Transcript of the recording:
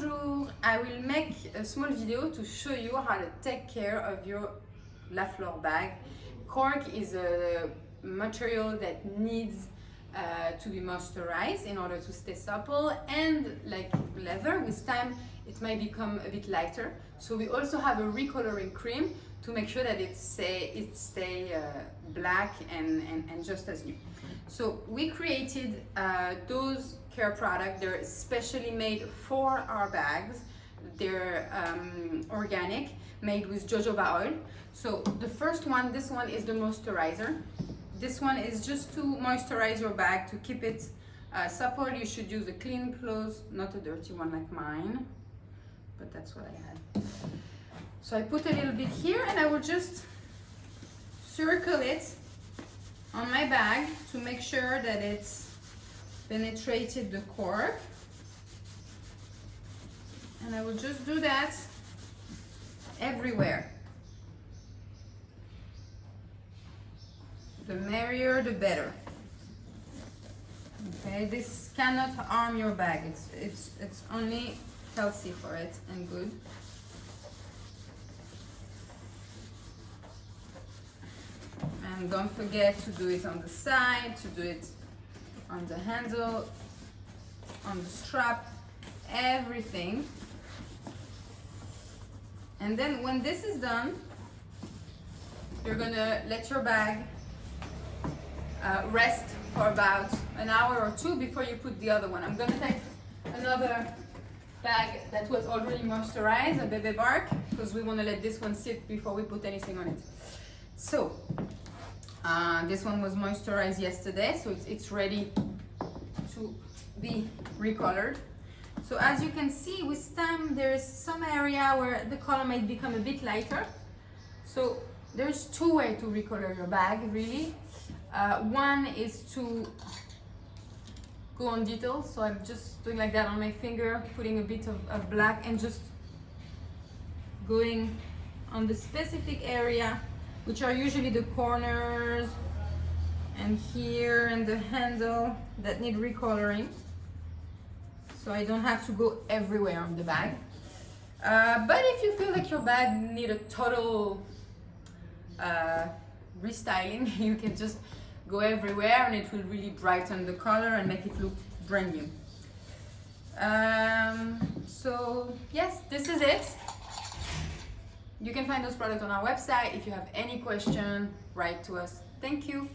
Bonjour! I will make a small video to show you how to take care of your La Flor bag. Cork is a material that needs to be moisturized in order to stay supple, and like leather, with time it might become a bit lighter. So we also have a recoloring cream to make sure that it stay black and just as new. So we created those care products. They're specially made for our bags. They're organic, made with jojoba oil. So the first one, this one is the moisturizer. This one is just to moisturize your bag, to keep it supple. You should use a clean cloth, not a dirty one like mine, but that's what I had. So I put a little bit here and I will just circle it on my bag to make sure that it's penetrated the cork. And I will just do that everywhere. The merrier, the better. Okay, this cannot harm your bag. It's only healthy for it and good. And don't forget to do it on the side, to do it on the handle, on the strap, everything. And then when this is done, you're gonna let your bag rest for about an hour or two before you put the other one. I'm gonna take another bag that was already moisturized, a Bebe Bark, because we wanna let this one sit before we put anything on it. So, this one was moisturized yesterday, so it's ready to be recolored. So as you can see, with time there's some area where the color might become a bit lighter. So there's two ways to recolor your bag, really. One is to go on detail, so I'm just doing like that on my finger, putting a bit of black and just going on the specific area, which are usually the corners and here and the handle that need recoloring. So I don't have to go everywhere on the bag. But if you feel like your bag need a total restyling, you can just go everywhere and it will really brighten the color and make it look brand new. So yes, this is it. You can find those products on our website. If you have any question, write to us. Thank you.